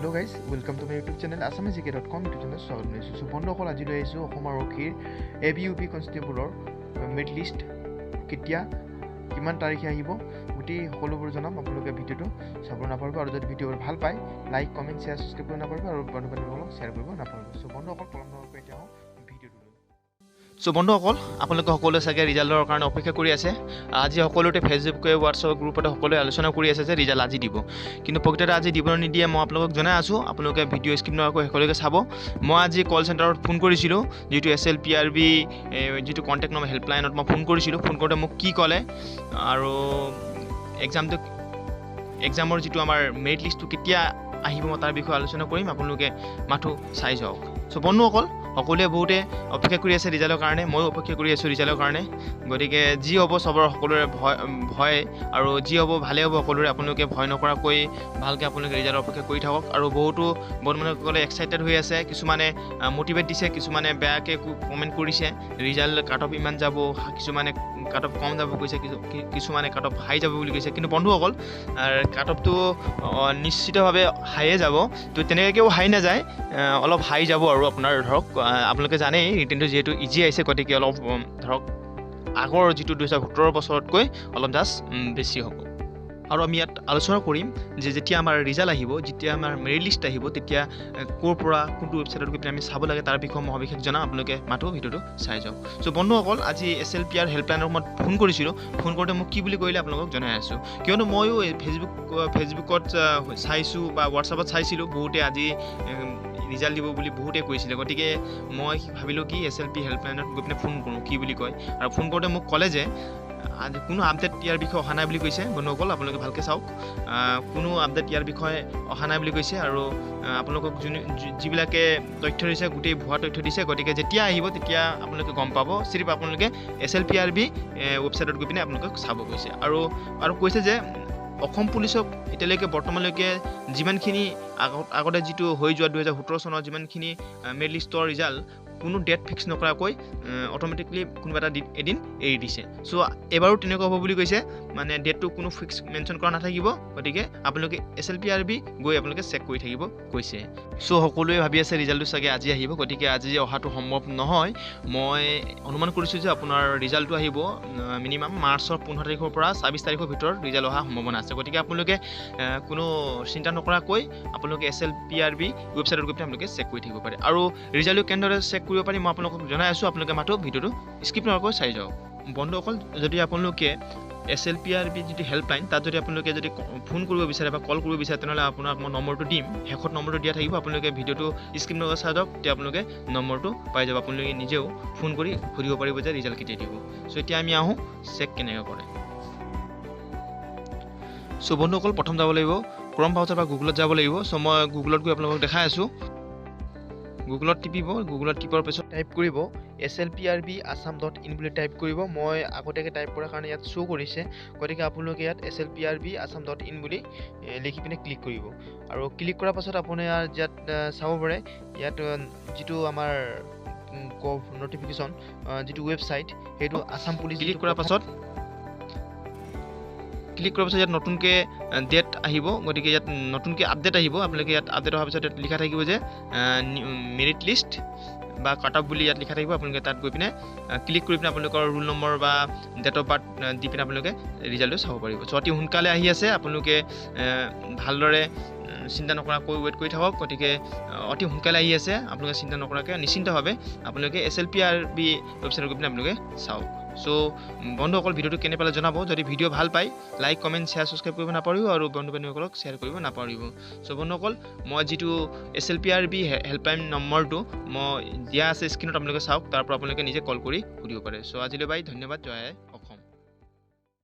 Hello guys, welcome to my YouTube channel Assamese.com YouTube channel স্বাগত জনাইছো। So বন্ধুসকল আজি লৈ আহিছো অসমৰ আৰক্ষীৰ ABUP কনষ্টেবলৰ মিড লিষ্ট কেতিয়া কিমান তাৰিখে আহিব গুটি সকলোবোৰ জনাম। আপোনালোকে ভিডিওটো চাব নাপাৰিব আৰু যদি ভিডিওবোৰ ভাল পায় লাইক কমেন্ট শেয়াৰ সাবস্ক্ৰাইব কৰিব নাপাৰিব আৰু বন্ধু-বান্ধৱীসকলক শেয়াৰ কৰিব নাপাৰিব। সো বন্ধুসকল পলম নকৰাকৈ এতিয়া ভিডিওটো সো বন্ধুসকল আপোনালোকে সকলোৱে চাগে ৰিজাল্টৰ কাৰণে অপেক্ষা কৰি আছে। আজি সকলোতে ফেচবুকে হোৱাটছআপ গ্ৰুপতে সকলোৱে আলোচনা কৰি আছে যে ৰিজাল্ট আজি দিব, কিন্তু প্ৰকৃততে আজি দিব নিদিয়ে মই আপোনালোকক জনাই আছোঁ। আপোনালোকে ভিডিঅ' স্কিপ নকৰাকৈ শেষলৈকে চাব। মই আজি কল চেণ্টাৰত ফোন কৰিছিলোঁ, যিটো SLPRB যিটো কণ্টেক্ট নম্বৰ হেল্পলাইনত মই ফোন কৰিছিলোঁ। ফোন কৰোঁতে মোক কি ক'লে আৰু এক্সামৰ যিটো আমাৰ মেৰিট লিষ্টটো কেতিয়া আহিব মই তাৰ বিষয়ে আলোচনা কৰিম। আপোনালোকে মাথো চাই যাওক। চ' বন্ধুসকল সকলোৱে বহুতে অপেক্ষা কৰি আছে ৰিজাল্টৰ কাৰণে, ময়ো অপেক্ষা কৰি আছোঁ ৰিজাল্টৰ কাৰণে। গতিকে যি হ'ব চবৰ সকলোৰে ভয় আৰু যি হ'ব ভালেই হ'ব সকলোৰে। আপোনালোকে ভয় নকৰাকৈ ভালকৈ আপোনালোকে ৰিজাল্টৰ অপেক্ষা কৰি থাকক। আৰু বহুতো বন্ধুসকলে এক্সাইটেড হৈ আছে, কিছুমানে মটিভেট দিছে, কিছুমানে বেয়াকৈ কমেণ্ট কৰিছে ৰিজাল্ট কাট অফ ইমান যাব, কিছুমানে কাট অফ কম যাব কৈছে, কিছুমানে কাট অফ হাই যাব বুলি কৈছে। কিন্তু বন্ধুসকল কাট অফটো নিশ্চিতভাৱে হাইয়ে যাব, তো তেনেকৈও হাই নাযায়, অলপ হাই যাব। আৰু আপোনাৰ ধৰক আপোনালোকে জানেই ৰিটেনটো যিহেতু ইজি আহিছে, গতিকে অলপ ধৰক আগৰ যিটো 2017 বছৰতকৈ অলপ জাষ্ট বেছি হ'ব। আৰু আমি ইয়াত আলোচনা কৰিম যে যেতিয়া আমাৰ ৰিজাল্ট আহিব, যেতিয়া আমাৰ মেৰিট লিষ্ট আহিব, তেতিয়া ক'ৰ পৰা কোনটো ৱেবছাইটত গৈ পেলাই আমি চাব লাগে তাৰ বিষয়ে মই সবিশেষ জনাম। আপোনালোকে মাথো ভিডিঅ'টো চাই যাওক। চ' বন্ধুসকল আজি SLPR হেল্পলাইনৰ মই ফোন কৰিছিলোঁ। ফোন কৰোঁতে মোক কি বুলি কৰিলে আপোনালোকক জনাই আছোঁ, কিয়নো ময়ো ফেচবুকত চাইছোঁ বা হোৱাটছআপত চাইছিলোঁ বহুতে আজি ৰিজাল্ট দিব বুলি বহুতে কৈছিলে। গতিকে মই ভাবিলোঁ কি SLP হেল্পলাইনত গৈ পিনে ফোন কৰোঁ কি বুলি কয়। আৰু ফোন কৰোঁতে মোক ক'লে যে আজি কোনো আপডেট ইয়াৰ বিষয়ে অহা নাই বুলি কৈছে। বন্ধুসকল আপোনালোকে ভালকৈ চাওক, কোনো আপডেট ইয়াৰ বিষয়ে অহা নাই বুলি কৈছে। আৰু আপোনালোকক যিবিলাকে তথ্য দিছে গোটেই ভুৱা তথ্য দিছে। গতিকে যেতিয়া আহিব তেতিয়া আপোনালোকে গম পাব। চিৰিফ আপোনালোকে SLPRB ৱেবছাইটত গৈ পিনে আপোনালোকক চাব কৈছে। আৰু কৈছে যে অসম পুলিচক এতিয়ালৈকে বৰ্তমানলৈকে যিমানখিনি আগতে যিটো হৈ যোৱা 2017 চনৰ যিমানখিনি মেৰিট লিষ্টৰ ৰিজাল্ট কোনো ডেট ফিক্স নকৰাকৈ অট'মেটিকলি কোনোবা এটা এদিন এৰি দিছে। চ' এবাৰো তেনেকুৱা হ'ব বুলি কৈছে, মানে ডেটটো কোনো ফিক্স মেনশ্যন কৰা নাথাকিব। গতিকে আপোনালোকে SLPRB গৈ আপোনালোকে চেক কৰি থাকিব কৈছে। চ' সকলোৱে ভাবি আছে ৰিজাল্টটো চাগে আজি আহিব, গতিকে আজি অহাটো সম্ভৱ নহয়। মই অনুমান কৰিছোঁ যে আপোনাৰ ৰিজাল্টটো আহিব মিনিমাম মাৰ্চৰ 15 তাৰিখৰ পৰা 26 তাৰিখৰ ভিতৰত ৰিজাল্ট অহাৰ সম্ভাৱনা আছে। গতিকে আপোনালোকে কোনো চিন্তা নকৰাকৈ আপোনালোকে SLPRB ৱেবছাইটত গৈ পিনে আপোনালোকে চেক কৰি থাকিব পাৰে। আৰু ৰিজাল্টটো কেনেদৰে চেক কৰিব পাৰি মই আপোনালোকক জনাই আছোঁ। আপোনালোকে মাথো ভিডিঅ'টো স্কিপ নকৰাকৈ চাই যাওক। বন্ধুসকল যদি আপোনালোকে SLPRB যিটো হেল্পলাইন তাত যদি আপোনালোকে যদি ফোন কৰিব বিচাৰে বা কল কৰিব বিচাৰে, তেনেহ'লে আপোনাক মই নম্বৰটো দিম, শেষত নম্বৰটো দিয়া থাকিব। আপোনালোকে ভিডিঅ'টো স্কিপ নকৰাকৈ চাই যাওক, তেতিয়া আপোনালোকে নম্বৰটো পাই যাব। আপোনালোকে নিজেও ফোন কৰি সুধিব পাৰিব যে ৰিজাল্ট কেতিয়া দিব। চ' এতিয়া আমি আহোঁ চেক কেনেকৈ কৰে। চ' বন্ধুসকল প্ৰথম যাব লাগিব ক্ৰম ব্ৰাউজাৰ বা গুগলত যাব লাগিব। চ' মই গুগলত গৈ আপোনালোকক দেখাই আছোঁ। গুগলত টিপিব, গুগলত টিপাৰ পিছত টাইপ কৰিব SLPRB assam.in বুলি টাইপ কৰিব। মই আগতীয়াকৈ টাইপ কৰাৰ কাৰণে ইয়াত শ্ব' কৰিছে, গতিকে আপোনালোকে ইয়াত SLPRB assam.in বুলি লিখি পিনে ক্লিক কৰিব। আৰু ক্লিক কৰাৰ পাছত আপুনি ইয়াত চাব পাৰে ইয়াত যিটো আমাৰ নটিফিকেশ্যন যিটো ৱেবছাইট সেইটো আছাম পুলিচ। ক্লিক কৰাৰ পাছত ইয়াত নতুনকৈ ডেট আহিব, গতিকে ইয়াত নতুনকৈ আপডেট আহিব। আপোনালোকে ইয়াত আপডেট অহাৰ পিছত ইয়াত লিখা থাকিব যে মেৰিট লিষ্ট বা কাট অফ বুলি ইয়াত লিখা থাকিব। আপোনালোকে তাত গৈ পিনে ক্লিক কৰি পিনে আপোনালোকৰ ৰোল নম্বৰ বা ডেট অফ বাৰ্থ দি পিনে আপোনালোকে ৰিজাল্টটো চাব পাৰিব। চ' অতি সোনকালে আহি আছে, আপোনালোকে ভালদৰে চিন্তা নকৰাকৈ ৱেইট কৰি থাকক। গতিকে অতি সোনকালে আহি আছে, আপোনালোকে চিন্তা নকৰাকৈ নিশ্চিন্তভাৱে আপোনালোকে SLPRB ৱেবছাইটত গৈ পিনে আপোনালোকে চাওক। চ' বন্ধুসকল ভিডিঅ'টো কেনে পালে জনাব। যদি ভিডিঅ' ভাল পায় লাইক কমেণ্ট শ্বেয়াৰ ছাবস্ক্ৰাইব কৰিব নাপাৰিব আৰু বন্ধু-বান্ধৱীসকলক শ্বেয়াৰ কৰিব নাপাৰিব। চ' বন্ধুসকল মই যিটো SLPRB হেল্পলাইন নম্বৰটো মই দিয়া আছে স্ক্ৰীণত, আপোনালোকে চাওক, তাৰ পৰা আপোনালোকে নিজে কল কৰি সুধিব পাৰে। চ' আজিলৈ বাই, ধন্যবাদ, জয়।